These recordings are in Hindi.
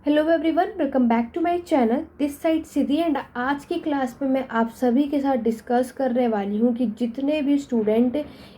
Hello everyone, welcome back to my channel. This side Siddhi and आज की क्लास में मैं आप सभी के साथ डिस्कस करने वाली हूँ कि जितने भी स्टूडेंट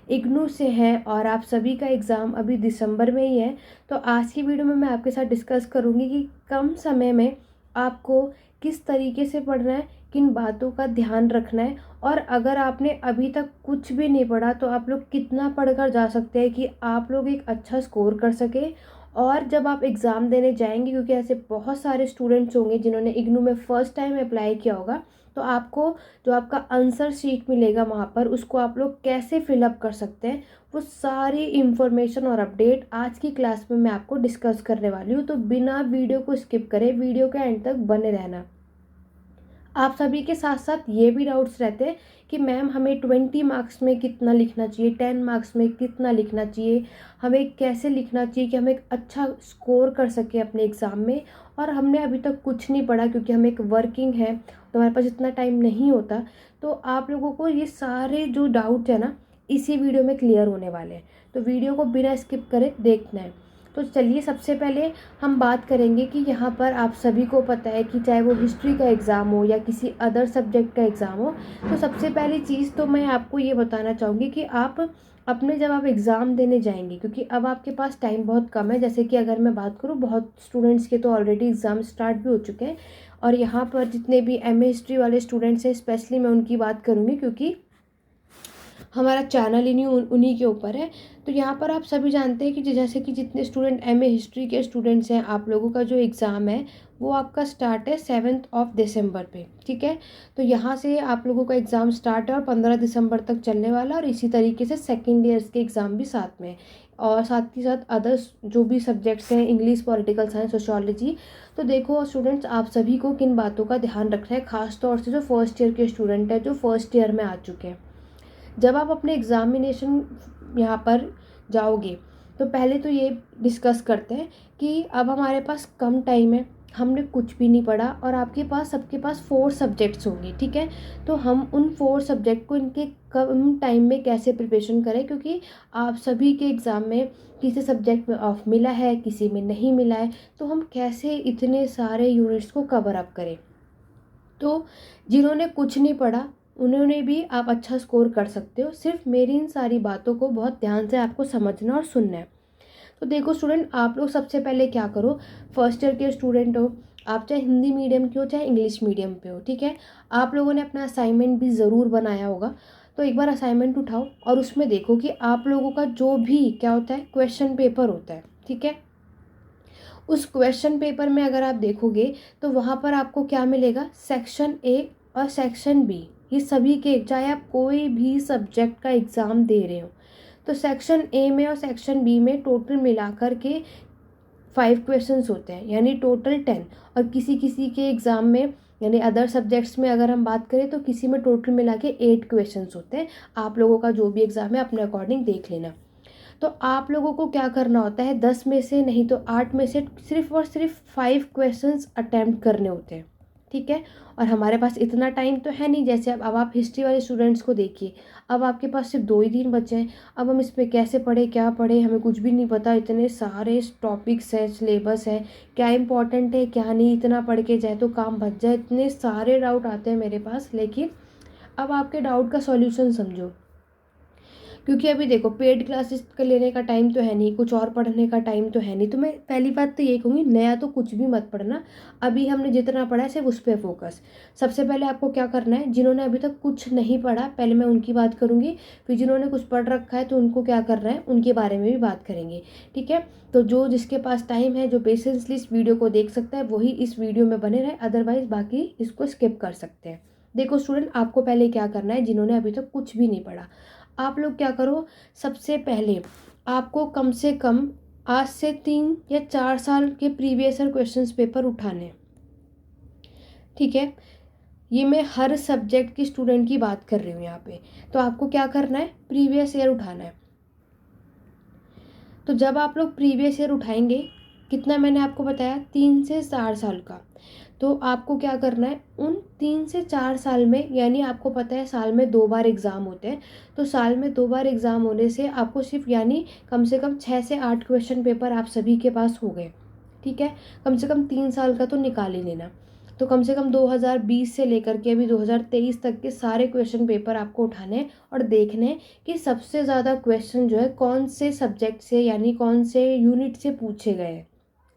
इग्नू से हैं और आप सभी का एग्ज़ाम अभी दिसंबर में ही है, तो आज की वीडियो में मैं आपके साथ डिस्कस करूँगी कि कम समय में आपको किस तरीके से पढ़ना है, किन बातों का ध्यान रखना है, और अगर आपने अभी तक कुछ भी नहीं पढ़ा तो आप लोग कितना पढ़कर जा सकते हैं कि आप लोग एक अच्छा स्कोर कर सके। और जब आप एग्ज़ाम देने जाएंगे, क्योंकि ऐसे बहुत सारे स्टूडेंट्स होंगे जिन्होंने इग्नू में फ़र्स्ट टाइम अप्लाई किया होगा, तो आपको जो आपका आंसर शीट मिलेगा वहाँ पर उसको आप लोग कैसे फिलअप कर सकते हैं, वो सारी इन्फॉर्मेशन और अपडेट आज की क्लास में मैं आपको डिस्कस करने वाली हूँ। तो बिना वीडियो को स्किप करे वीडियो के एंड तक बने रहना। आप सभी के साथ साथ ये भी डाउट्स रहते हैं कि मैम हमें 20 मार्क्स में कितना लिखना चाहिए, 10 मार्क्स में कितना लिखना चाहिए, हमें कैसे लिखना चाहिए कि हम एक अच्छा स्कोर कर सकें अपने एग्ज़ाम में। और हमने अभी तक कुछ नहीं पढ़ा क्योंकि हम एक वर्किंग है तो हमारे पास इतना टाइम नहीं होता। तो आप लोगों को ये सारे जो डाउट है ना, इसी वीडियो में क्लियर होने वाले हैं, तो वीडियो को बिना स्किप करे देखना है। तो चलिए सबसे पहले हम बात करेंगे कि यहाँ पर आप सभी को पता है कि चाहे वो हिस्ट्री का एग्ज़ाम हो या किसी अदर सब्जेक्ट का एग्ज़ाम हो, तो सबसे पहली चीज़ तो मैं आपको ये बताना चाहूँगी कि आप अपने जब आप एग्ज़ाम देने जाएंगे, क्योंकि अब आपके पास टाइम बहुत कम है। जैसे कि अगर मैं बात करूँ, बहुत स्टूडेंट्स के तो ऑलरेडी एग्ज़ाम स्टार्ट भी हो चुके हैं, और यहाँ पर जितने भी एमए हिस्ट्री वाले स्टूडेंट्स हैं स्पेशली मैं उनकी बात करूँगी, क्योंकि हमारा चैनल ही नहीं उन्हीं के ऊपर है। तो यहाँ पर आप सभी जानते हैं कि जैसे कि जितने स्टूडेंट एमए हिस्ट्री के स्टूडेंट्स हैं, आप लोगों का जो एग्ज़ाम है वो आपका स्टार्ट है 7 दिसंबर पे, ठीक है। तो यहाँ से आप लोगों का एग्ज़ाम स्टार्ट है और 15 दिसंबर तक चलने वाला, और इसी तरीके से सेकेंड ईयर्स के एग्ज़ाम भी साथ में है, और साथ ही साथ अदर्स जो भी सब्जेक्ट्स हैं, इंग्लिश, पॉलिटिकल साइंस, सोशोलॉजी। तो देखो स्टूडेंट्स, आप सभी को किन बातों का ध्यान रखना है, खास तौर से जो फर्स्ट ईयर के स्टूडेंट हैं, जो फर्स्ट ईयर में आ चुके हैं। जब आप अपने एग्ज़ामिनेशन यहाँ पर जाओगे तो पहले तो ये डिस्कस करते हैं कि अब हमारे पास कम टाइम है, हमने कुछ भी नहीं पढ़ा, और आपके पास सबके पास 4 सब्जेक्ट्स होंगे, ठीक है। तो हम उन 4 सब्जेक्ट को इनके कम टाइम में कैसे प्रिपरेशन करें, क्योंकि आप सभी के एग्ज़ाम में किसी सब्जेक्ट में ऑफ मिला है, किसी में नहीं मिला है, तो हम कैसे इतने सारे यूनिट्स को कवर अप करें। तो जिन्होंने कुछ नहीं पढ़ा उन्होंने भी आप अच्छा स्कोर कर सकते हो। सिर्फ मेरी इन सारी बातों को बहुत ध्यान से आपको समझना और सुनना है। तो देखो स्टूडेंट, आप लोग सबसे पहले क्या करो, फर्स्ट ईयर के स्टूडेंट हो, आप चाहे हिंदी मीडियम के हो चाहे इंग्लिश मीडियम पे हो, ठीक है। आप लोगों ने अपना असाइनमेंट भी ज़रूर बनाया होगा, तो एक बार असाइनमेंट उठाओ और उसमें देखो कि आप लोगों का जो भी क्या होता है, क्वेश्चन पेपर होता है, ठीक है। उस क्वेश्चन पेपर में अगर आप देखोगे तो वहाँ पर आपको क्या मिलेगा, सेक्शन ए और सेक्शन बी, ये सभी के, चाहे आप कोई भी सब्जेक्ट का एग्ज़ाम दे रहे हो, तो सेक्शन ए में और सेक्शन बी में टोटल मिलाकर के 5 क्वेश्चंस होते हैं, यानी टोटल 10। और किसी किसी के एग्ज़ाम में, यानी अदर सब्जेक्ट्स में अगर हम बात करें तो किसी में टोटल मिला के 8 क्वेश्चंस होते हैं। आप लोगों का जो भी एग्ज़ाम है अपने अकॉर्डिंग देख लेना। तो आप लोगों को क्या करना होता है, 10 में से नहीं तो 8 में से सिर्फ और सिर्फ 5 क्वेश्चंस अटैम्प्ट करने होते हैं, ठीक है। और हमारे पास इतना टाइम तो है नहीं, जैसे अब आप हिस्ट्री वाले स्टूडेंट्स को देखिए, अब आपके पास सिर्फ 2 ही दिन बचे हैं। अब हम इस पर कैसे पढ़े, क्या पढ़े, हमें कुछ भी नहीं पता, इतने सारे टॉपिक्स हैं, सिलेबस है, क्या इंपॉर्टेंट है क्या नहीं, इतना पढ़ के जाए तो काम बच जाए, इतने सारे डाउट आते हैं मेरे पास। लेकिन अब आपके डाउट का सॉल्यूशन समझो, क्योंकि अभी देखो पेड क्लासेस का लेने का टाइम तो है नहीं, कुछ और पढ़ने का टाइम तो है नहीं। तो मैं पहली बात तो ये कहूँगी, नया तो कुछ भी मत पढ़ना। अभी हमने जितना पढ़ा है सिर्फ उस पर फोकस। सबसे पहले आपको क्या करना है, जिन्होंने अभी तक कुछ नहीं पढ़ा पहले मैं उनकी बात करूँगी, फिर जिन्होंने कुछ पढ़ रखा है तो उनको क्या करना है उनके बारे में भी बात करेंगे, ठीक है। तो जो जिसके पास टाइम है, जो पेशेंसली इस वीडियो को देख सकता है, वही इस वीडियो में बने रहे, अदरवाइज बाकी इसको स्किप कर सकते हैं। देखो स्टूडेंट, आपको पहले क्या करना है, जिन्होंने अभी तक कुछ भी नहीं पढ़ा, आप लोग क्या करो, सबसे पहले आपको कम से कम आज से 3 या 4 साल के प्रीवियस ईयर क्वेश्चंस पेपर उठाने, ठीक है। ये मैं हर सब्जेक्ट की स्टूडेंट की बात कर रही हूँ यहाँ पे। तो आपको क्या करना है, प्रीवियस ईयर उठाना है। तो जब आप लोग प्रीवियस ईयर उठाएंगे, कितना मैंने आपको बताया, 3 से 4 साल का, तो आपको क्या करना है, उन 3 से 4 साल में, यानी आपको पता है साल में 2 बार एग्ज़ाम होते हैं, तो साल में 2 बार एग्ज़ाम होने से आपको सिर्फ यानी कम से कम 6 से 8 क्वेश्चन पेपर आप सभी के पास हो गए, ठीक है, कम से कम 3 साल का तो निकाल ही लेना। तो कम से कम 2020 से लेकर के अभी 2023 तक के सारे क्वेश्चन पेपर आपको उठाने हैं और देखने हैं कि सबसे ज़्यादा क्वेश्चन जो है कौन से सब्जेक्ट से यानी कौन से यूनिट से पूछे गए हैं।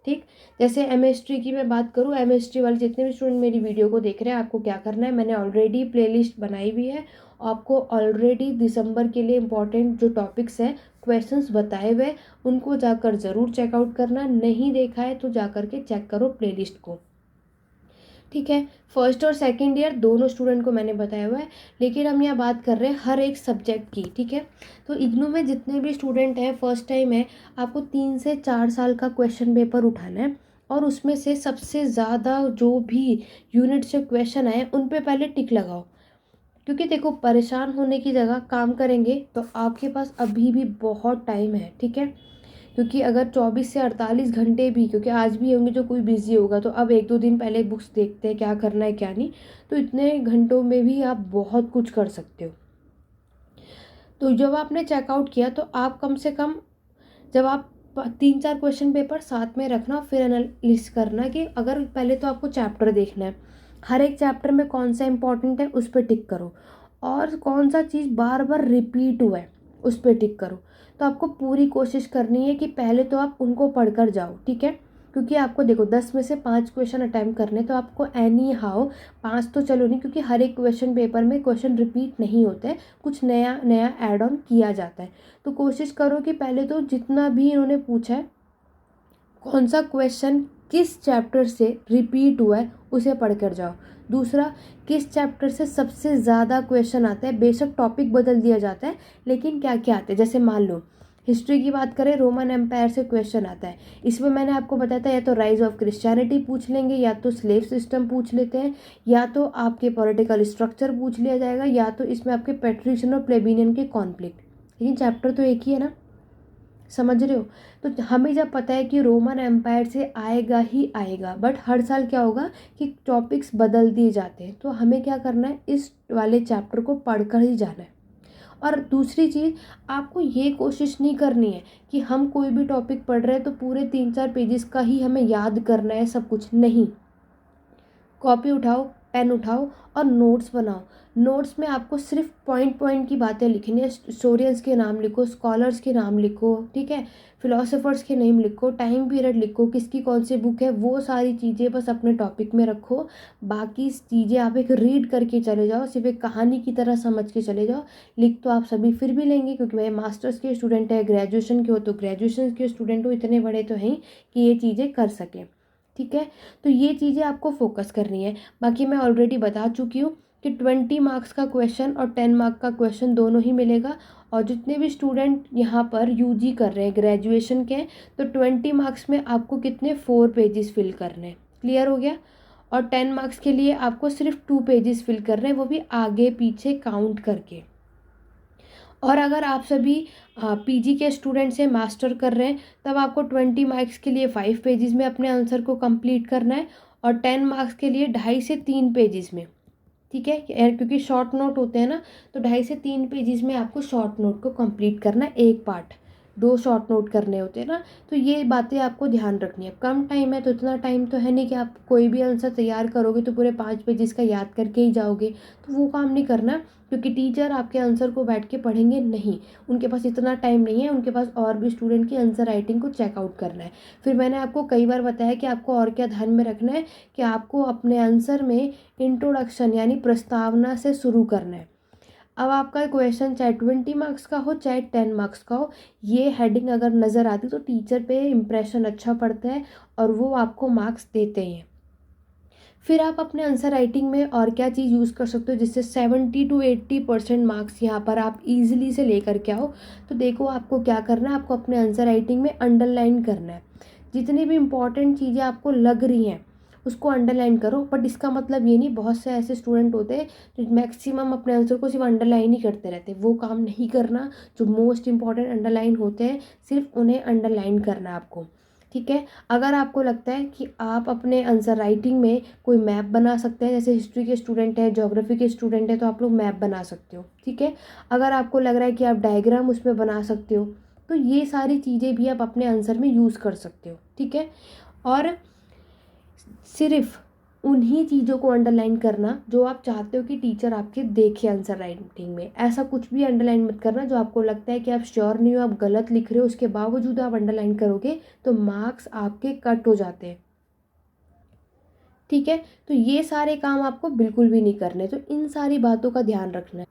ठीक, जैसे एमएसट्री की मैं बात करूँ, एमएसट्री वाले जितने भी स्टूडेंट मेरी वीडियो को देख रहे हैं, आपको क्या करना है, मैंने ऑलरेडी प्लेलिस्ट बनाई हुई है। आपको ऑलरेडी दिसंबर के लिए इम्पॉर्टेंट जो टॉपिक्स हैं, क्वेश्चंस बताए हुए, उनको जाकर ज़रूर चेकआउट करना। नहीं देखा है तो जाकर के चेक करो प्लेलिस्ट को। ठीक है, फर्स्ट और सेकंड ईयर दोनों स्टूडेंट को मैंने बताया हुआ है, लेकिन हम यहाँ बात कर रहे हैं हर एक सब्जेक्ट की। ठीक है, तो इग्नू में जितने भी स्टूडेंट हैं, फर्स्ट टाइम है, आपको 3 से 4 साल का क्वेश्चन पेपर उठाना है और उसमें से सबसे ज़्यादा जो भी यूनिट से क्वेश्चन आए उन पे पहले टिक लगाओ। क्योंकि देखो, परेशान होने की जगह काम करेंगे तो आपके पास अभी भी बहुत टाइम है। ठीक है, क्योंकि अगर 24 से 48 घंटे भी, क्योंकि आज भी होंगे जो कोई बिजी होगा, तो अब 1-2 दिन पहले बुक्स देखते हैं क्या करना है क्या नहीं, तो इतने घंटों में भी आप बहुत कुछ कर सकते हो। तो जब आपने चेकआउट किया तो आप कम से कम, जब आप 3-4 क्वेश्चन पेपर साथ में रखना, फिर एनालिसिस करना कि अगर पहले तो आपको चैप्टर देखना है, हर एक चैप्टर में कौन सा इंपॉर्टेंट है उस पर टिक करो, और कौन सा चीज़ बार बार रिपीट हुआ है उस पर टिक करो। तो आपको पूरी कोशिश करनी है कि पहले तो आप उनको पढ़कर जाओ। ठीक है, क्योंकि आपको देखो 10 में से 5 क्वेश्चन अटैम्प्ट करने, तो आपको एनी हाउ 5 तो चलो नहीं, क्योंकि हर एक क्वेश्चन पेपर में क्वेश्चन रिपीट नहीं होते, कुछ नया नया ऐड ऑन किया जाता है। तो कोशिश करो कि पहले तो जितना भी इन्होंने पूछा है, कौन सा क्वेश्चन किस चैप्टर से रिपीट हुआ है उसे पढ़ कर जाओ। दूसरा, किस चैप्टर से सबसे ज़्यादा क्वेश्चन आता है, बेशक टॉपिक बदल दिया जाता है लेकिन क्या क्या आते हैं। जैसे मान लो हिस्ट्री की बात करें, रोमन एम्पायर से क्वेश्चन आता है, इसमें मैंने आपको बताया था या तो राइज ऑफ क्रिश्चियनिटी पूछ लेंगे, या तो स्लेव सिस्टम पूछ लेते हैं, या तो आपके पॉलिटिकल स्ट्रक्चर पूछ लिया जाएगा, या तो इसमें आपके पेट्रिशियन और प्लेबिनियन के कॉन्फ्लिक्ट। लेकिन चैप्टर तो एक ही है ना, समझ रहे हो। तो हमें जब पता है कि रोमन एम्पायर से आएगा ही आएगा, बट हर साल क्या होगा कि टॉपिक्स बदल दिए जाते हैं, तो हमें क्या करना है, इस वाले चैप्टर को पढ़कर ही जाना है। और दूसरी चीज़, आपको ये कोशिश नहीं करनी है कि हम कोई भी टॉपिक पढ़ रहे हैं तो पूरे 3-4 पेजेस का ही हमें याद करना है सब कुछ, नहीं। कॉपी उठाओ, पेन उठाओ और नोट्स बनाओ। नोट्स में आपको सिर्फ पॉइंट पॉइंट की बातें लिखनी है। स्टोरियंस के नाम लिखो, स्कॉलर्स के नाम लिखो, ठीक है, फिलोसोफर्स के नेम लिखो, टाइम पीरियड लिखो, किसकी कौन सी बुक है, वो सारी चीज़ें बस अपने टॉपिक में रखो। बाकी चीज़ें आप एक रीड करके चले जाओ, सिर्फ एक कहानी की तरह समझ के चले जाओ। लिख तो आप सभी फिर भी लेंगे, क्योंकि भाई मास्टर्स के स्टूडेंट है, ग्रेजुएशन के हो तो ग्रेजुएशन के स्टूडेंट हो, इतने बड़े तो हैं कि ये चीज़ें कर सकें। ठीक है, तो ये चीज़ें आपको फोकस करनी है। बाकी मैं ऑलरेडी बता चुकी हूँ कि 20 मार्क्स का क्वेश्चन और 10 मार्क का क्वेश्चन दोनों ही मिलेगा। और जितने भी स्टूडेंट यहाँ पर यूजी कर रहे हैं ग्रेजुएशन के, तो 20 मार्क्स में आपको कितने 4 पेजेस फिल करने हैं, क्लियर हो गया। और 10 मार्क्स के लिए आपको सिर्फ 2 पेजेस फिल कर रहे हैं, वो भी आगे पीछे काउंट करके। और अगर आप सभी पीजी के स्टूडेंट से मास्टर कर रहे हैं, तब आपको 20 मार्क्स के लिए 5 पेजेस में अपने आंसर को कंप्लीट करना है, और 10 मार्क्स के लिए 2.5 से 3 पेजेस में। ठीक है, क्योंकि शॉर्ट नोट होते हैं ना, तो 2.5 से 3 पेजेस में आपको शॉर्ट नोट को कंप्लीट करना है। एक पार्ट 2 शॉर्ट नोट करने होते हैं ना, तो ये बातें आपको ध्यान रखनी है। कम टाइम है तो इतना टाइम तो है नहीं कि आप कोई भी आंसर तैयार करोगे तो पूरे 5 पेजेस का याद करके ही जाओगे, तो वो काम नहीं करना। क्योंकि टीचर आपके आंसर को बैठ के पढ़ेंगे नहीं, उनके पास इतना टाइम नहीं है, उनके पास और भी स्टूडेंट की आंसर राइटिंग को चेकआउट करना है। फिर मैंने आपको कई बार बताया कि आपको और क्या ध्यान में रखना है, कि आपको अपने आंसर में इंट्रोडक्शन यानी प्रस्तावना से शुरू करना है। अब आपका क्वेश्चन चाहे 20 मार्क्स का हो चाहे 10 मार्क्स का हो, ये हेडिंग अगर नज़र आती तो टीचर पे इम्प्रेशन अच्छा पड़ता है और वो आपको मार्क्स देते हैं। फिर आप अपने आंसर राइटिंग में और क्या चीज़ यूज़ कर सकते हो जिससे 70 to 80% मार्क्स यहाँ पर आप इजीली से लेकर के आओ। तो देखो, आपको क्या करना है, आपको अपने आंसर राइटिंग में अंडरलाइन करना है। जितनी भी इम्पॉर्टेंट चीज़ें आपको लग रही हैं उसको अंडरलाइन करो। बट इसका मतलब ये नहीं, बहुत से ऐसे स्टूडेंट होते हैं जो मैक्सिमम अपने आंसर को सिर्फ अंडरलाइन ही करते रहते हैं, वो काम नहीं करना। जो मोस्ट इंपॉर्टेंट अंडरलाइन होते हैं सिर्फ उन्हें अंडरलाइन करना है आपको। ठीक है, अगर आपको लगता है कि आप अपने आंसर राइटिंग में कोई मैप बना सकते हैं, जैसे हिस्ट्री के स्टूडेंट है, ज्योग्राफी के स्टूडेंट है, तो आप लोग मैप बना सकते हो। ठीक है, अगर आपको लग रहा है कि आप डायग्राम उसमें बना सकते हो, तो ये सारी चीज़ें भी आप अपने आंसर में यूज़ कर सकते हो। ठीक है, और सिर्फ उन्हीं चीज़ों को अंडरलाइन करना जो आप चाहते हो कि टीचर आपके देखे आंसर राइटिंग में। ऐसा कुछ भी अंडरलाइन मत करना जो आपको लगता है कि आप श्योर नहीं हो, आप गलत लिख रहे हो, उसके बावजूद आप अंडरलाइन करोगे तो मार्क्स आपके कट हो जाते हैं। ठीक है, तो ये सारे काम आपको बिल्कुल भी नहीं करने, तो इन सारी बातों का ध्यान रखना है।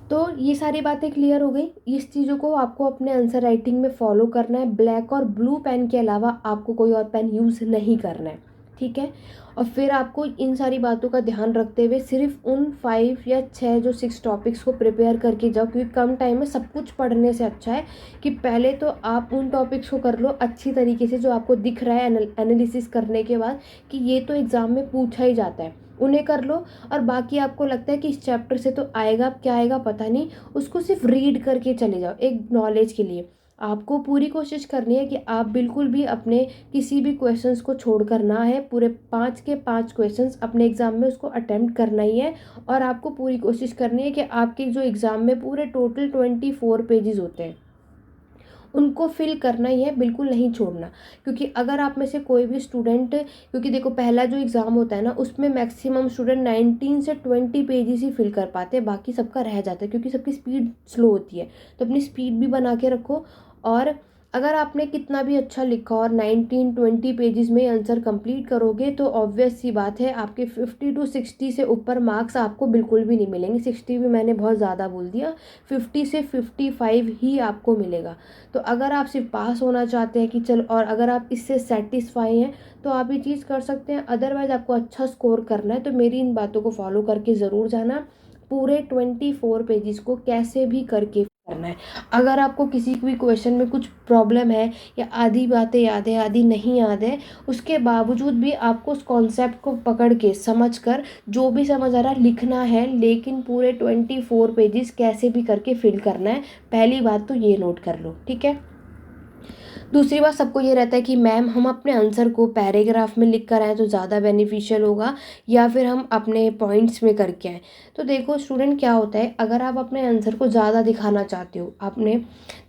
तो ये सारी बातें क्लियर हो गई। इस चीज़ों को आपको अपने आंसर राइटिंग में फॉलो करना है। ब्लैक और ब्लू पेन के अलावा आपको कोई और पेन यूज़ नहीं करना है। ठीक है, और फिर आपको इन सारी बातों का ध्यान रखते हुए सिर्फ उन 5 या 6 जो 6 टॉपिक्स को प्रिपेयर करके जाओ, क्योंकि कम टाइम में सब कुछ पढ़ने से अच्छा है कि पहले तो आप उन टॉपिक्स को कर लो अच्छी तरीके से जो आपको दिख रहा है एनालिसिस करने के बाद कि ये तो एग्ज़ाम में पूछा ही जाता है, उन्हें कर लो। और बाकी आपको लगता है कि इस चैप्टर से तो आएगा, अब क्या आएगा पता नहीं, उसको सिर्फ रीड करके चले जाओ एक नॉलेज के लिए। आपको पूरी कोशिश करनी है कि आप बिल्कुल भी अपने किसी भी क्वेश्चंस को छोड़कर ना है, पूरे 5 के 5 क्वेश्चंस अपने एग्ज़ाम में उसको अटेम्प्ट करना ही है। और आपको पूरी कोशिश करनी है कि आपके जो एग्ज़ाम में पूरे टोटल 24 पेजेस होते हैं उनको फिल करना ही है, बिल्कुल नहीं छोड़ना। क्योंकि अगर आप में से कोई भी स्टूडेंट, क्योंकि देखो पहला जो एग्ज़ाम होता है ना उसमें मैक्सिमम स्टूडेंट 19 से 20 पेजेस ही फिल कर पाते हैं, बाकी सबका रह जाता है क्योंकि सबकी स्पीड स्लो होती है। तो अपनी स्पीड भी बना के रखो। और अगर आपने कितना भी अच्छा लिखा और 19-20 पेजेस में आंसर कंप्लीट करोगे तो ऑब्वियस सी बात है आपके 50 to 60 से ऊपर मार्क्स आपको बिल्कुल भी नहीं मिलेंगे। 60 भी मैंने बहुत ज़्यादा बोल दिया, 50 से 55 ही आपको मिलेगा। तो अगर आप सिर्फ पास होना चाहते हैं कि चलो, और अगर आप इससे सेटिस्फाई हैं तो आप ये चीज़ कर सकते हैं। अदरवाइज़ आपको अच्छा स्कोर करना है तो मेरी इन बातों को फॉलो करके ज़रूर जाना। पूरे 24 पेजेस को कैसे भी करके करना है। अगर आपको किसी भी क्वेश्चन में कुछ प्रॉब्लम है या आधी बातें याद है आधी नहीं याद है, उसके बावजूद भी आपको उस कॉन्सेप्ट को पकड़ के समझ कर जो भी समझ आ रहा है लिखना है, लेकिन पूरे 24 पेजेस कैसे भी करके फिल करना है। पहली बात तो ये नोट कर लो, ठीक है। दूसरी बात, सबको ये रहता है कि मैम हम अपने आंसर को पैराग्राफ में लिख कर आएँ तो ज़्यादा बेनिफिशियल होगा या फिर हम अपने पॉइंट्स में करके आएँ। तो देखो स्टूडेंट, क्या होता है, अगर आप अपने आंसर को ज़्यादा दिखाना चाहते हो आपने,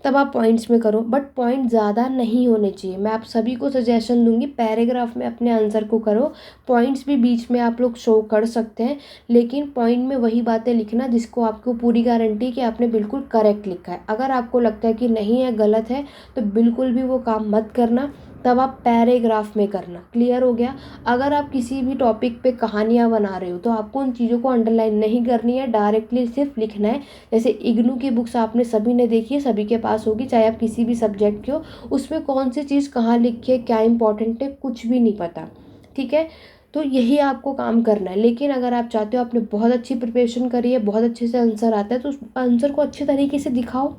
तब आप पॉइंट्स में करो, बट पॉइंट ज़्यादा नहीं होने चाहिए। मैं आप सभी को सजेशन दूंगी पैराग्राफ में अपने आंसर को करो। पॉइंट्स भी बीच में आप लोग शो कर सकते हैं, लेकिन पॉइंट में वही बातें लिखना जिसको आपको पूरी गारंटी कि आपने बिल्कुल करेक्ट लिखा है। अगर आपको लगता है कि नहीं है, गलत है, तो बिल्कुल भी वो काम मत करना, तब आप पैराग्राफ में करना। क्लियर हो गया। अगर आप किसी भी टॉपिक पे कहानियाँ बना रहे हो तो आपको उन चीज़ों को अंडरलाइन नहीं करनी है, डायरेक्टली सिर्फ लिखना है। जैसे इग्नू की बुक्स आपने सभी ने देखी है, सभी के पास होगी, चाहे आप किसी भी सब्जेक्ट के हो। उसमें कौन सी चीज़ कहाँ लिखी है, क्या इंपॉर्टेंट है, कुछ भी नहीं पता। ठीक है, तो यही आपको काम करना है। लेकिन अगर आप चाहते हो आपने बहुत अच्छी प्रिपरेशन करी है, बहुत अच्छे से आंसर आता है, तो उस आंसर को अच्छे तरीके से दिखाओ,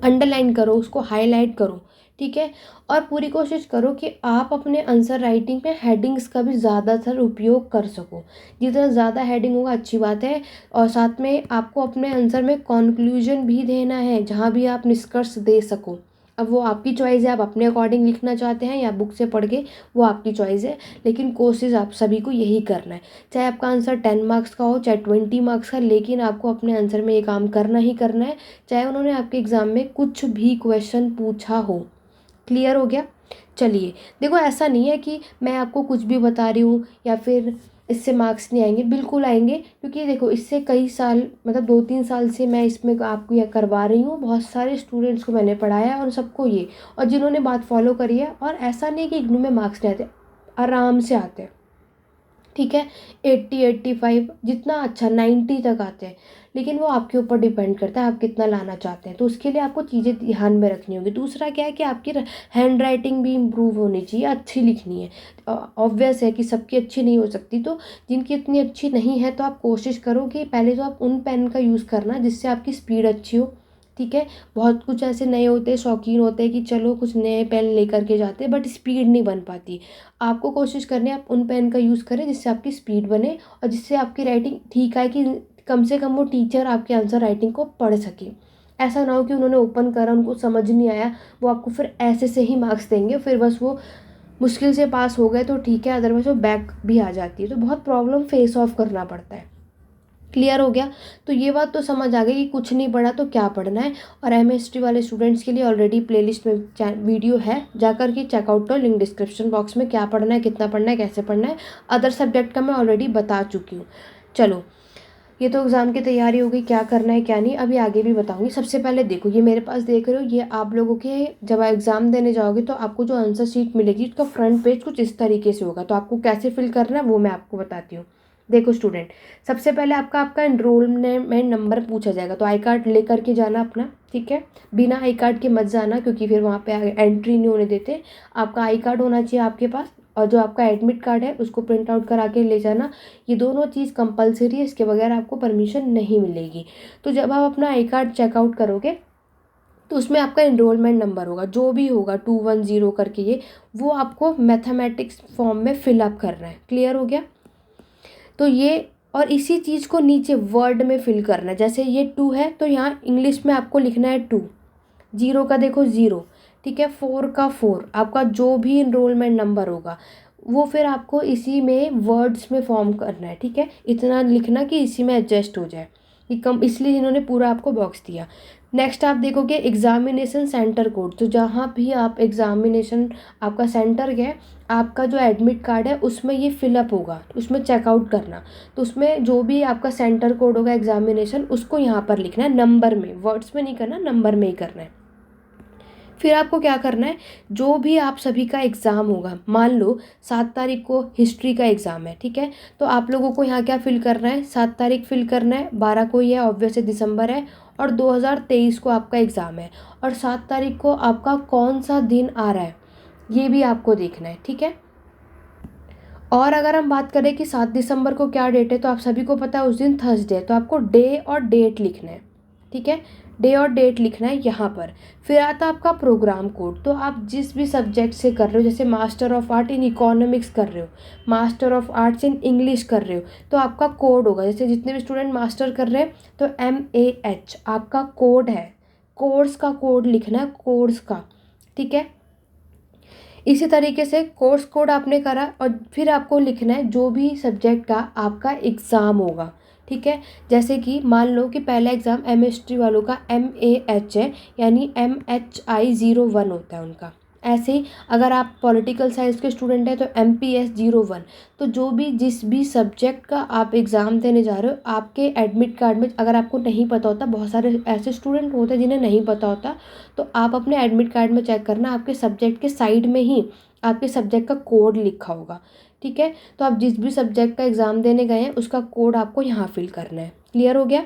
अंडरलाइन करो, उसको हाईलाइट करो। ठीक है, और पूरी कोशिश करो कि आप अपने आंसर राइटिंग में हेडिंग्स का भी ज़्यादातर उपयोग कर सको। जितना ज़्यादा हेडिंग होगा अच्छी बात है। और साथ में आपको अपने आंसर में कंक्लूजन भी देना है, जहाँ भी आप निष्कर्ष दे सको। अब वो आपकी चॉइस है, आप अपने अकॉर्डिंग लिखना चाहते हैं या बुक से पढ़ के, वो आपकी चॉइस है। लेकिन कोशिश आप सभी को यही करना है, चाहे आपका आंसर 10 मार्क्स का हो चाहे 20 मार्क्स का, लेकिन आपको अपने आंसर में ये काम करना ही करना है, चाहे उन्होंने आपके एग्ज़ाम में कुछ भी क्वेश्चन पूछा हो। क्लियर हो गया। चलिए, देखो ऐसा नहीं है कि मैं आपको कुछ भी बता रही हूँ या फिर इससे मार्क्स नहीं आएंगे, बिल्कुल आएंगे। क्योंकि देखो इससे कई साल, मतलब 2-3 साल से मैं इसमें आपको यह करवा रही हूँ, बहुत सारे स्टूडेंट्स को मैंने पढ़ाया और सबको ये, और जिन्होंने बात फॉलो करी है, और ऐसा नहीं कि इग्नू में मार्क्स नहीं आते, आराम से आते हैं। ठीक है, 80-85 जितना अच्छा 90 तक आते हैं। लेकिन वो आपके ऊपर डिपेंड करता है आप कितना लाना चाहते हैं, तो उसके लिए आपको चीज़ें ध्यान में रखनी होगी। दूसरा क्या है कि आपकी हैंड राइटिंग भी इम्प्रूव होनी चाहिए, अच्छी लिखनी है। ऑब्वियस है कि सबकी अच्छी नहीं हो सकती, तो जिनकी इतनी अच्छी नहीं है तो आप कोशिश करो कि पहले तो आप उन पेन का यूज़ करना जिससे आपकी स्पीड अच्छी हो। ठीक है, बहुत कुछ ऐसे नए होते हैं, शौकीन होते हैं कि चलो कुछ नए पेन लेकर के जाते हैं, बट स्पीड नहीं बन पाती। आपको कोशिश करनी है आप उन पेन का यूज़ करें जिससे आपकी स्पीड बने और जिससे आपकी राइटिंग ठीक आए, कि कम से कम वो टीचर आपके आंसर राइटिंग को पढ़ सके। ऐसा ना हो कि उन्होंने ओपन करा, उनको समझ नहीं आया, वो आपको फिर ऐसे से ही मार्क्स देंगे, फिर बस वो मुश्किल से पास हो गए तो ठीक है, अदरवाइज वो बैक भी आ जाती है, तो बहुत प्रॉब्लम फेस ऑफ करना पड़ता है। क्लियर हो गया। तो ये बात तो समझ आ गई कि कुछ नहीं पढ़ा तो क्या पढ़ना है। और एमएसटी वाले स्टूडेंट्स के लिए ऑलरेडी प्लेलिस्ट में वीडियो है, जाकर के चेकआउट करो, लिंक डिस्क्रिप्शन बॉक्स में। क्या पढ़ना है, कितना पढ़ना है, कैसे पढ़ना है, अदर सब्जेक्ट का मैं ऑलरेडी बता चुकी हूँ। चलो, ये तो एग्ज़ाम की तैयारी हो गई, क्या करना है क्या नहीं, अभी आगे भी बताऊंगी। सबसे पहले देखो, ये मेरे पास देख रहे हो, ये आप लोगों के जब एग्ज़ाम देने जाओगे तो आपको जो आंसर शीट मिलेगी उसका फ्रंट पेज कुछ इस तरीके से होगा। तो आपको कैसे फिल करना है वो मैं आपको बताती हूँ। देखो स्टूडेंट, सबसे पहले आपका एनरोलमेंट नंबर पूछा जाएगा, तो आई कार्ड लेकर के जाना अपना, ठीक है। बिना आई कार्ड के मत जाना, क्योंकि फिर वहाँ पे एंट्री नहीं होने देते। आपका आई कार्ड होना चाहिए आपके पास, और जो आपका एडमिट कार्ड है उसको प्रिंट आउट करा के ले जाना। ये दोनों चीज़ कंपलसरी है, इसके बगैर आपको परमिशन नहीं मिलेगी। तो जब आप अपना आई कार्ड चेकआउट करोगे तो उसमें आपका एनरोलमेंट नंबर होगा, जो भी होगा 210 करके, ये वो आपको मैथमेटिक्स फॉर्म में फिलअप करना है। क्लियर हो गया। तो ये, और इसी चीज़ को नीचे वर्ड में फिल करना है। जैसे ये 2 है तो यहाँ इंग्लिश में आपको लिखना है 2, 0 का देखो 0, ठीक है, 4 का 4, आपका जो भी इनरोलमेंट नंबर होगा वो फिर आपको इसी में वर्ड्स में फॉर्म करना है, ठीक है। इतना लिखना कि इसी में एडजस्ट हो जाए, ये कम इसलिए इन्होंने पूरा आपको बॉक्स दिया। नेक्स्ट आप देखोगे एग्जामिनेशन सेंटर कोड, तो जहाँ भी आप एग्जामिनेशन आपका सेंटर गया, आपका जो एडमिट कार्ड है उसमें ये फिलअप होगा, उसमें चेकआउट करना। तो उसमें जो भी आपका सेंटर कोड होगा एग्जामिनेशन, उसको यहाँ पर लिखना है नंबर में, वर्ड्स में नहीं करना, नंबर में ही करना है। फिर आपको क्या करना है, जो भी आप सभी का एग्ज़ाम होगा, मान लो 7 तारीख को हिस्ट्री का एग्ज़ाम है, ठीक है, तो आप लोगों को यहाँ क्या फिल करना है, 7 तारीख फिल करना है, 12 को ये ऑब्वियसली दिसंबर है, और 2023 को आपका एग्ज़ाम है, और 7 तारीख को आपका कौन सा दिन आ रहा है ये भी आपको देखना है, ठीक है। और अगर हम बात करें कि 7 दिसंबर को क्या डेट है, तो आप सभी को पता है उस दिन थर्सडे है, तो आपको डे और डेट लिखना है, ठीक है, डे और डेट लिखना है यहाँ पर। फिर आता आपका प्रोग्राम कोड, तो आप जिस भी सब्जेक्ट से कर रहे हो, जैसे master of art in economics कर रहे हो, master of arts in English कर रहे हो, तो आपका कोड होगा। जैसे जितने भी स्टूडेंट मास्टर कर रहे हैं तो MAH आपका कोड है, कोर्स का कोड लिखना है, कोर्स का, ठीक है। इसी तरीके से कोर्स कोड आपने करा, और फिर आपको लिखना है जो भी सब्जेक्ट का आपका एग्ज़ाम होगा, ठीक है। जैसे कि मान लो कि पहला एग्ज़ाम MHT वालों का MAH है, यानी MHI01 होता है उनका। ऐसे ही अगर आप पॉलिटिकल साइंस के स्टूडेंट हैं तो MPS01। तो जो भी जिस भी सब्जेक्ट का आप एग्ज़ाम देने जा रहे हो, आपके एडमिट कार्ड में अगर आपको नहीं पता होता, बहुत सारे ऐसे स्टूडेंट होते हैं जिन्हें नहीं पता होता, तो आप अपने एडमिट कार्ड में चेक करना, आपके सब्जेक्ट के साइड में ही आपके सब्जेक्ट का कोड लिखा होगा, ठीक है। तो आप जिस भी सब्जेक्ट का एग्ज़ाम देने गए हैं उसका कोड आपको यहाँ फिल करना है। क्लियर हो गया।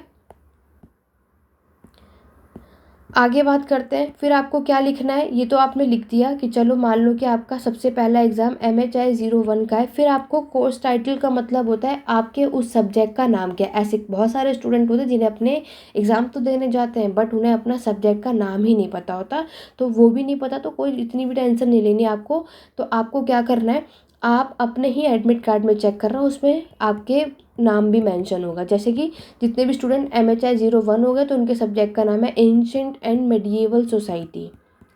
आगे बात करते हैं, फिर आपको क्या लिखना है, ये तो आपने लिख दिया कि चलो मान लो कि आपका सबसे पहला एग्ज़ाम MHI01 का है। फिर आपको कोर्स टाइटल का मतलब होता है आपके उस सब्जेक्ट का नाम क्या है। ऐसे बहुत सारे स्टूडेंट होते हैं जिन्हें अपने एग्ज़ाम तो देने जाते हैं बट उन्हें अपना सब्जेक्ट का नाम ही नहीं पता होता। तो वो भी नहीं पता तो कोई इतनी भी टेंशन नहीं लेनी आपको। तो आपको क्या करना है, आप अपने ही एडमिट कार्ड में चेक करना, उसमें आपके नाम भी मेंशन होगा। जैसे कि जितने भी स्टूडेंट MHI01 हो गए तो उनके सब्जेक्ट का नाम है एंशिएंट एंड मेडिएवल सोसाइटी,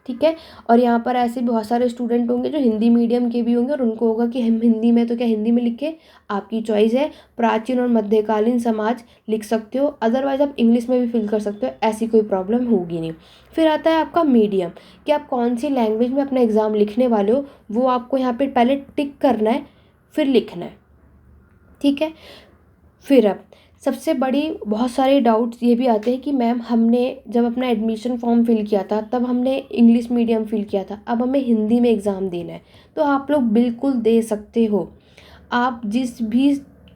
ठीक है। और यहाँ पर ऐसे बहुत सारे स्टूडेंट होंगे जो हिंदी मीडियम के भी होंगे और उनको होगा कि हम हिंदी में, तो क्या हिंदी में लिखे, आपकी चॉइस है। प्राचीन और मध्यकालीन समाज लिख सकते हो, अदरवाइज आप इंग्लिश में भी फिल कर सकते हो, ऐसी कोई प्रॉब्लम होगी नहीं। फिर आता है आपका मीडियम, कि आप कौन सी लैंग्वेज में अपना एग्ज़ाम लिखने वाले हो, वो आपको यहाँ पर पहले टिक करना है, फिर लिखना है, ठीक है। फिर अब सबसे बड़ी बहुत सारे डाउट्स ये भी आते हैं कि मैम हमने जब अपना एडमिशन फॉर्म फिल किया था तब हमने इंग्लिश मीडियम फिल किया था, अब हमें हिंदी में एग्ज़ाम देना है। तो आप लोग बिल्कुल दे सकते हो, आप जिस भी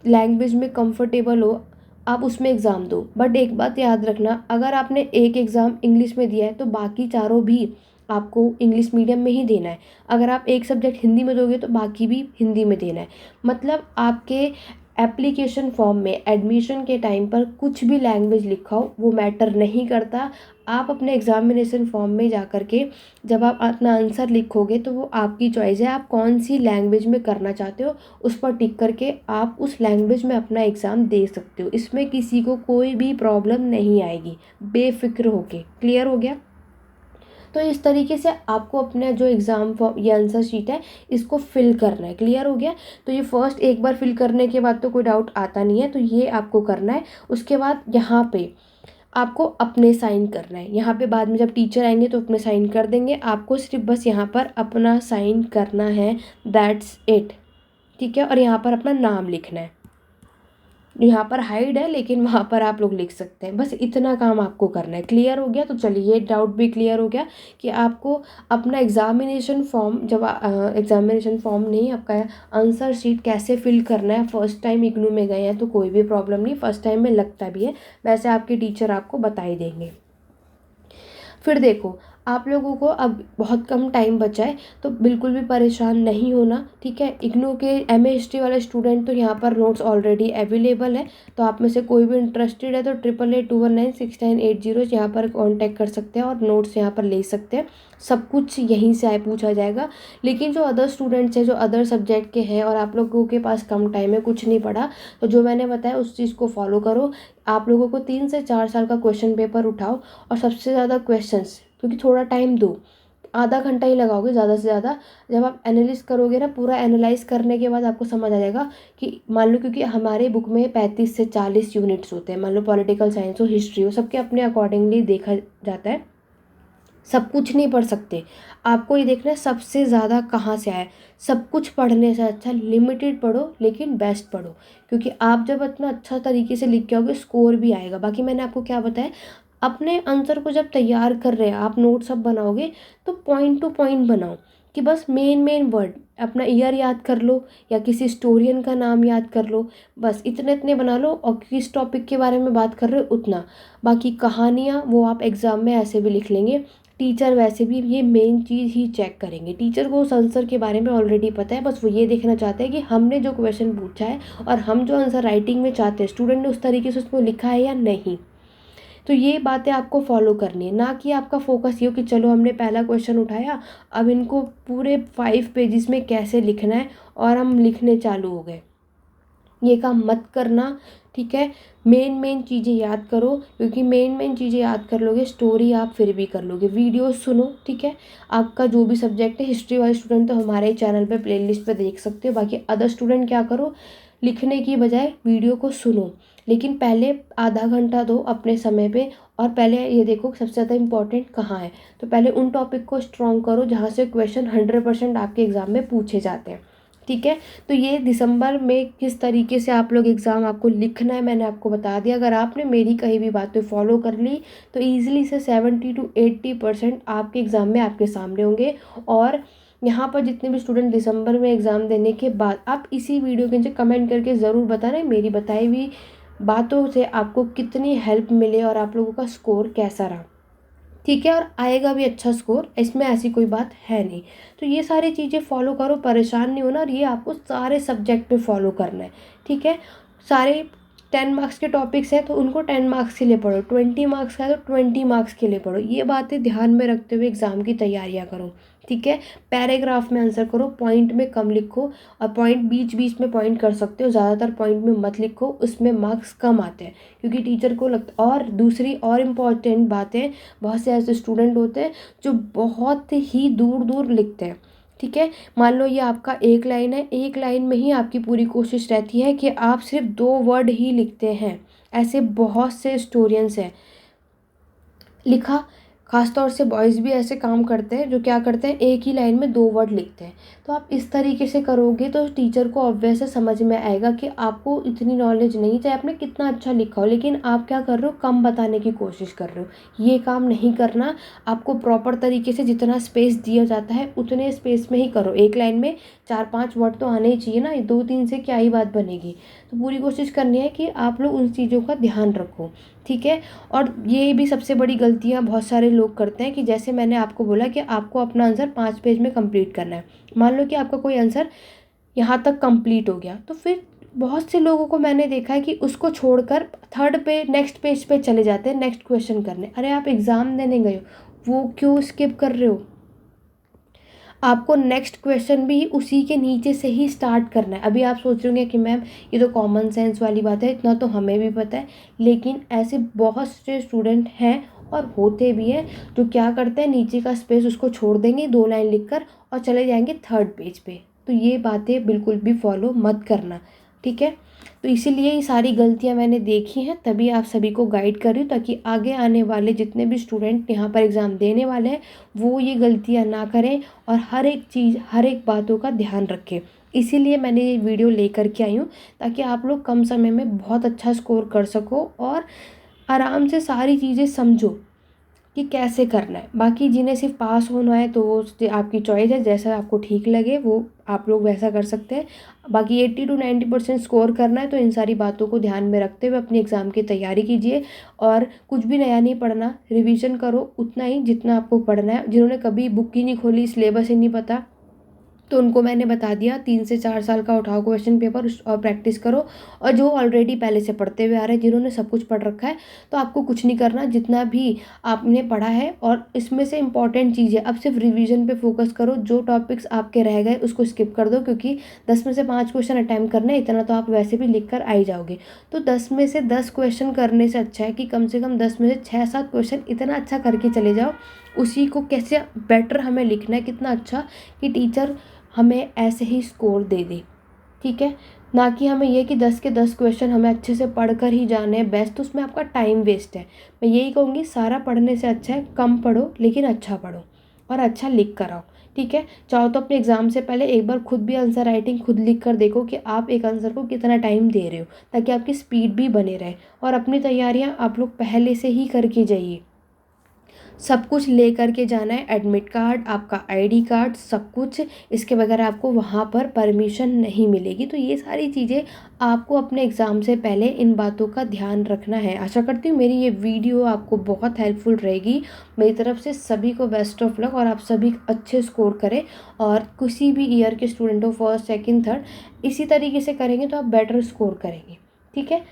लैंग्वेज में कंफर्टेबल हो आप उसमें एग्ज़ाम दो। बट एक बात याद रखना, अगर आपने एक एग्ज़ाम इंग्लिश में दिया है तो बाकी चारों भी आपको इंग्लिश मीडियम में ही देना है। अगर आप एक सब्जेक्ट हिंदी में दोगे तो बाकी भी हिंदी में देना है। मतलब आपके एप्लीकेशन फॉर्म में एडमिशन के टाइम पर कुछ भी लैंग्वेज लिखा हो वो मैटर नहीं करता। आप अपने एग्ज़ामिनेशन फॉर्म में जा कर के जब आप अपना आंसर लिखोगे तो वो आपकी चॉइस है, आप कौन सी लैंग्वेज में करना चाहते हो उस पर टिक करके आप उस लैंग्वेज में अपना एग्ज़ाम दे सकते हो। इसमें किसी को कोई भी प्रॉब्लम नहीं आएगी, बेफिक्र होके। क्लियर हो गया। तो इस तरीके से आपको अपना जो एग्ज़ाम फॉर्म ये आंसर शीट है इसको फिल करना है। क्लियर हो गया? तो ये फर्स्ट एक बार फिल करने के बाद तो कोई डाउट आता नहीं है, तो ये आपको करना है। उसके बाद यहाँ पे आपको अपने साइन करना है। यहाँ पे बाद में जब टीचर आएंगे तो अपने साइन कर देंगे, आपको सिर्फ बस यहाँ पर अपना साइन करना है, दैट्स इट। ठीक है, और यहाँ पर अपना नाम लिखना है। यहाँ पर हाइड है लेकिन वहाँ पर आप लोग लिख सकते हैं, बस इतना काम आपको करना है। क्लियर हो गया? तो चलिए ये डाउट भी क्लियर हो गया कि आपको अपना एग्ज़ामिनेशन फॉर्म जब एग्ज़ामिनेशन फॉर्म नहीं, आपका आंसर शीट कैसे फिल करना है। फर्स्ट टाइम इग्नू में गए हैं तो कोई भी प्रॉब्लम नहीं, फर्स्ट टाइम में लगता भी है, वैसे आपके टीचर आपको बता ही देंगे। फिर देखो, आप लोगों को अब बहुत कम टाइम बचा है, तो बिल्कुल भी परेशान नहीं होना। ठीक है, इग्नू के एमए हिस्ट्री वाले स्टूडेंट तो यहाँ पर नोट्स ऑलरेडी अवेलेबल है, तो आप में से कोई भी इंटरेस्टेड है तो 8881969880 यहाँ पर कांटेक्ट कर सकते हैं और नोट्स यहाँ पर ले सकते हैं। सब कुछ यहीं से आए पूछा जाएगा। लेकिन जो अदर स्टूडेंट्स हैं, जो अदर सब्जेक्ट के हैं और आप लोगों के पास कम टाइम है, कुछ नहीं पढ़ा, तो जो मैंने बताया उस चीज़ को फॉलो करो। आप लोगों को 3 से 4 साल का क्वेश्चन पेपर उठाओ और सबसे ज़्यादा क्वेश्चंस, क्योंकि थोड़ा टाइम दो, आधा घंटा ही लगाओगे ज़्यादा से ज़्यादा। जब आप एनालिस करोगे ना, पूरा एनालाइज करने के बाद आपको समझ आ जाएगा कि मान लो, क्योंकि हमारे बुक में 35 से 40 यूनिट्स होते हैं, मान लो पॉलिटिकल साइंस हो, हिस्ट्री हो, सबके अपने अकॉर्डिंगली देखा जाता है। सब कुछ नहीं पढ़ सकते, आपको ये देखना है सबसे ज़्यादा कहाँ से आया। सब कुछ पढ़ने से अच्छा लिमिटेड पढ़ो लेकिन बेस्ट पढ़ो, क्योंकि आप जब इतना अच्छा तरीके से लिख के आओगे स्कोर भी आएगा। बाकी मैंने आपको क्या बताया, अपने आंसर को जब तैयार कर रहे हैं आप, नोट सब बनाओगे तो पॉइंट टू पॉइंट बनाओ, कि बस मेन वर्ड, अपना ईयर याद कर लो या किसी हिस्टोरियन का नाम याद कर लो, बस इतने इतने बना लो, और किस टॉपिक के बारे में बात कर रहे हो उतना। बाकी कहानियाँ वो आप एग्ज़ाम में ऐसे भी लिख लेंगे। टीचर वैसे भी ये मेन चीज़ ही चेक करेंगे, टीचर को उस आंसर के बारे में ऑलरेडी पता है, बस वो ये देखना चाहते हैं कि हमने जो क्वेश्चन पूछा है और हम जो आंसर राइटिंग में चाहते हैं स्टूडेंट ने उस तरीके से उसमें लिखा है या नहीं। तो ये बातें आपको फॉलो करनी है, ना कि आपका फोकस ये हो कि चलो हमने पहला क्वेश्चन उठाया, अब इनको पूरे 5 पेजेस में कैसे लिखना है और हम लिखने चालू हो गए। ये काम मत करना। ठीक है, मेन चीज़ें याद करो, क्योंकि मेन चीज़ें याद कर लोगे स्टोरी आप फिर भी कर लोगे। वीडियो सुनो, ठीक है, आपका जो भी सब्जेक्ट है, हिस्ट्री वाले स्टूडेंट तो हमारे चैनल पे प्लेलिस्ट पे देख सकते हो। बाकी अदर स्टूडेंट क्या करो, लिखने की बजाय वीडियो को सुनो, लेकिन पहले आधा घंटा दो अपने समय पे, और पहले ये देखो सबसे ज़्यादा इंपॉर्टेंट कहाँ है, तो पहले उन टॉपिक को स्ट्रॉन्ग करो जहाँ से क्वेश्चन 100% आपके एग्ज़ाम में पूछे जाते हैं। ठीक है, तो ये दिसंबर में किस तरीके से आप लोग एग्ज़ाम आपको लिखना है मैंने आपको बता दिया। अगर आपने मेरी कही भी बातें फॉलो कर ली तो ईजिली से 70 to 80% आपके एग्ज़ाम में आपके सामने होंगे। और यहाँ पर जितने भी स्टूडेंट दिसंबर में एग्ज़ाम देने के बाद, आप इसी वीडियो के नीचे कमेंट करके ज़रूर बताना मेरी बताई हुई बातों से आपको कितनी हेल्प मिले और आप लोगों का स्कोर कैसा रहा। ठीक है, और आएगा भी अच्छा स्कोर, इसमें ऐसी कोई बात है नहीं। तो ये सारी चीज़ें फॉलो करो, परेशान नहीं होना, और ये आपको सारे सब्जेक्ट पे फॉलो करना है। ठीक है, सारे 10 मार्क्स के टॉपिक्स हैं तो उनको 10 मार्क्स के लिए पढ़ो, 20 मार्क्स का है तो 20 मार्क्स के लिए पढ़ो। ये बातें ध्यान में रखते हुए एग्ज़ाम की तैयारियाँ करो। ठीक है, पैराग्राफ में आंसर करो, पॉइंट में कम लिखो, और पॉइंट बीच बीच में पॉइंट कर सकते हो, ज़्यादातर पॉइंट में मत लिखो, उसमें मार्क्स कम आते हैं, क्योंकि टीचर को लगता। और दूसरी और इम्पॉर्टेंट बातें, बहुत से ऐसे स्टूडेंट होते हैं जो बहुत ही दूर दूर लिखते हैं। ठीक है, मान लो ये आपका एक लाइन है, एक लाइन में ही आपकी पूरी कोशिश रहती है कि आप सिर्फ 2 वर्ड ही लिखते हैं। ऐसे बहुत से हिस्टोरियंस हैं, लिखा, खासतौर से बॉयज़ भी ऐसे काम करते हैं जो क्या करते हैं, एक ही लाइन में 2 वर्ड लिखते हैं। तो आप इस तरीके से करोगे तो टीचर को ऑब्वियस है समझ में आएगा कि आपको इतनी नॉलेज नहीं, चाहे आपने कितना अच्छा लिखा हो, लेकिन आप क्या कर रहे हो, कम बताने की कोशिश कर रहे हो। ये काम नहीं करना, आपको प्रॉपर तरीके से जितना स्पेस दिया जाता है उतने स्पेस में ही करो। एक लाइन में 4-5 वर्ड तो आने ही चाहिए ना, 2-3 से क्या ही बात बनेगी। तो पूरी कोशिश करनी है कि आप लोग उन चीज़ों का ध्यान रखो। ठीक है, और ये भी सबसे बड़ी गलतियाँ बहुत सारे लोग करते हैं कि जैसे मैंने आपको बोला कि आपको अपना आंसर 5 पेज में कंप्लीट करना है। मान लो कि आपका कोई आंसर यहाँ तक कंप्लीट हो गया, तो फिर बहुत से लोगों को मैंने देखा है कि उसको छोड़कर 3rd पे नेक्स्ट पेज पे चले जाते हैं नेक्स्ट क्वेश्चन करने। अरे आप एग्ज़ाम देने गए हो, वो क्यों स्किप कर रहे हो? आपको नेक्स्ट क्वेश्चन भी उसी के नीचे से ही स्टार्ट करना है। अभी आप सोच रहे होंगे कि मैम ये तो कॉमन सेंस वाली बात है, इतना तो हमें भी पता है, लेकिन ऐसे बहुत से स्टूडेंट हैं और होते भी हैं जो क्या करते हैं, नीचे का स्पेस उसको छोड़ देंगे 2 लाइन लिखकर और चले जाएंगे 3rd पेज पे। तो ये बातें बिल्कुल भी फॉलो मत करना, ठीक है। तो इसीलिए ये सारी गलतियां मैंने देखी हैं, तभी आप सभी को गाइड कर रही हूँ, ताकि आगे आने वाले जितने भी स्टूडेंट यहाँ पर एग्ज़ाम देने वाले हैं वो ये गलतियाँ ना करें और हर एक चीज़, हर एक बातों का ध्यान रखें। इसीलिए मैंने ये वीडियो लेकर के आई हूँ, ताकि आप लोग कम समय में बहुत अच्छा स्कोर कर सको और आराम से सारी चीज़ें समझो कि कैसे करना है। बाकी जिन्हें सिर्फ पास होना है तो वो आपकी चॉइस है, जैसा आपको ठीक लगे वो आप लोग वैसा कर सकते हैं। बाकी 80 to 90% स्कोर करना है तो इन सारी बातों को ध्यान में रखते हुए अपनी एग्ज़ाम की तैयारी कीजिए और कुछ भी नया नहीं पढ़ना, रिवीजन करो उतना ही जितना आपको पढ़ना है। जिन्होंने कभी बुक ही नहीं खोली, सिलेबस ही नहीं पता, तो उनको मैंने बता दिया 3 से 4 साल का उठाओ क्वेश्चन पेपर और प्रैक्टिस करो। और जो ऑलरेडी पहले से पढ़ते हुए आ रहे हैं, जिन्होंने सब कुछ पढ़ रखा है, तो आपको कुछ नहीं करना, जितना भी आपने पढ़ा है और इसमें से इम्पॉर्टेंट चीज़ है, अब सिर्फ रिवीजन पे फोकस करो। जो टॉपिक्स आपके रह गए उसको स्किप कर दो, क्योंकि 10 में से 5 क्वेश्चन अटैम्प्ट करना है, इतना तो आप वैसे भी लिख कर आ ही जाओगे। तो 10 में से 10 क्वेश्चन करने से अच्छा है कि कम से कम 10 में से 6-7 क्वेश्चन इतना अच्छा करके चले जाओ। उसी को कैसे बेटर हमें लिखना है, कितना अच्छा कि टीचर हमें ऐसे ही स्कोर दे दे, ठीक है। ना कि हमें ये कि 10 के 10 क्वेश्चन हमें अच्छे से पढ़ कर ही जाने हैं बेस्ट, तो उसमें आपका टाइम वेस्ट है। मैं यही कहूँगी, सारा पढ़ने से अच्छा है कम पढ़ो लेकिन अच्छा पढ़ो और अच्छा लिख कर आओ, ठीक है। चाहो तो अपने एग्ज़ाम से पहले एक बार खुद भी आंसर राइटिंग खुद लिख कर देखो कि आप एक आंसर को कितना टाइम दे रहे हो, ताकि आपकी स्पीड भी बने रहे। और अपनी तैयारियाँ आप लोग पहले से ही करके जाइए, सब कुछ ले कर के जाना है, एडमिट कार्ड, आपका आईडी कार्ड, सब कुछ। इसके बगैर आपको वहाँ पर परमिशन नहीं मिलेगी। तो ये सारी चीज़ें आपको अपने एग्ज़ाम से पहले इन बातों का ध्यान रखना है। आशा करती हूँ मेरी ये वीडियो आपको बहुत हेल्पफुल रहेगी। मेरी तरफ से सभी को बेस्ट ऑफ लक और आप सभी अच्छे स्कोर करें। और किसी भी ईयर के स्टूडेंट हो, फर्स्ट सेकंड थर्ड, इसी तरीके से करेंगे तो आप बेटर स्कोर करेंगे, ठीक है।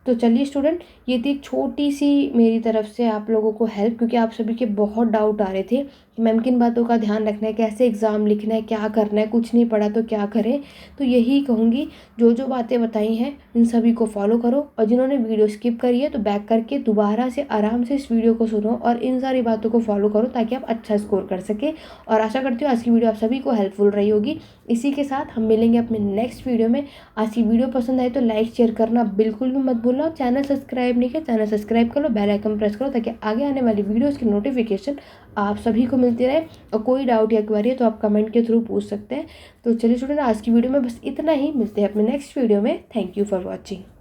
तो चलिए स्टूडेंट, ये थी छोटी सी मेरी तरफ से आप लोगों को हेल्प, क्योंकि आप सभी के बहुत डाउट आ रहे थे कि मैम किन बातों का ध्यान रखना है, कैसे एग्ज़ाम लिखना है, क्या करना है, कुछ नहीं पढ़ा तो क्या करें। तो यही कहूँगी, जो जो बातें बताई हैं इन सभी को फॉलो करो, और जिन्होंने वीडियो स्किप करी है तो बैक करके दोबारा से आराम से इस वीडियो को सुनो और इन सारी बातों को फॉलो करो, ताकि आप अच्छा स्कोर कर सके। और आशा करती हूँ आज की वीडियो आप सभी को हेल्पफुल रही होगी। इसी के साथ हम मिलेंगे अपने नेक्स्ट वीडियो में। आज की वीडियो पसंद आए तो लाइक शेयर करना बिल्कुल भी मत भूलना। चैनल सब्सक्राइब नहीं किया, चैनल सब्सक्राइब कर लो, बेल आइकन प्रेस करो, ताकि आगे आने वाली वीडियोस की नोटिफिकेशन आप सभी को मिलती रहे। और कोई डाउट या क्वेरी है तो आप कमेंट के थ्रू पूछ सकते हैं। तो चलिए स्टूडेंट, आज की वीडियो में बस इतना ही। मिलते हैं अपने नेक्स्ट वीडियो में। Thank you for watching.